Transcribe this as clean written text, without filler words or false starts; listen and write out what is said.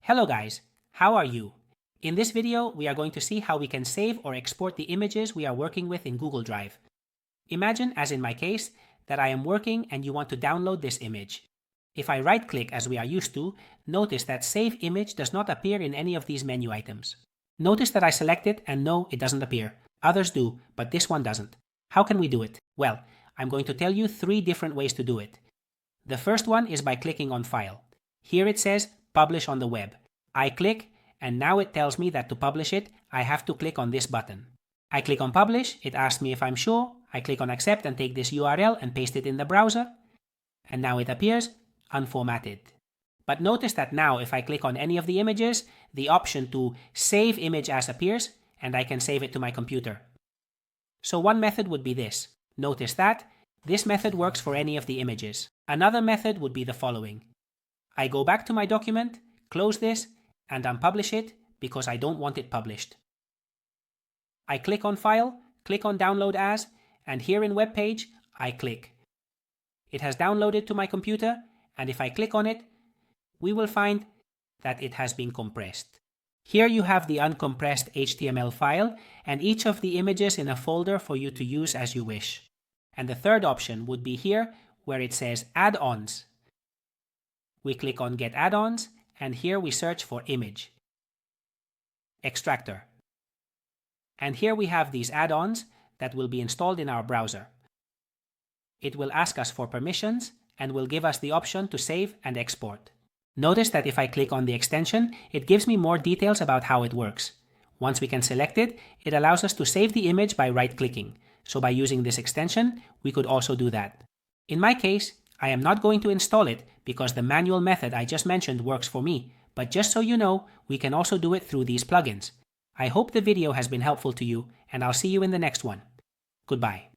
Hello guys, how are you? In this video, we are going to see how we can save or export the images we are working with in Google Drive. Imagine, as in my case, that I am working and you want to download this image. If I right-click as we are used to, notice that Save Image does not appear in any of these menu items. Notice that I select it and no, it doesn't appear. Others do, but this one doesn't. How can we do it? Well, I'm going to tell you 3 different ways to do it. The first one is by clicking on File. Here it says Publish on the web. I click, and now it tells me that to publish it, I have to click on this button. I click on Publish, it asks me if I'm sure, I click on Accept and take this URL and paste it in the browser, and now it appears unformatted. But notice that now if I click on any of the images, the option to Save Image As appears, and I can save it to my computer. So one method would be this. Notice that this method works for any of the images. Another method would be the following. I go back to my document, close this, and unpublish it because I don't want it published. I click on File, click on Download As, and here in Web Page, I click. It has downloaded to my computer, and if I click on it, we will find that it has been compressed. Here you have the uncompressed HTML file and each of the images in a folder for you to use as you wish. And the third option would be here where it says Add-ons. We click on Get Add-ons, and here we search for Image Extractor. And here we have these add-ons that will be installed in our browser. It will ask us for permissions and will give us the option to save and export. Notice that if I click on the extension, it gives me more details about how it works. Once we can select it, it allows us to save the image by right-clicking. So by using this extension, we could also do that. In my case, I am not going to install it because the manual method I just mentioned works for me, but just so you know, we can also do it through these plugins. I hope the video has been helpful to you, and I'll see you in the next one. Goodbye.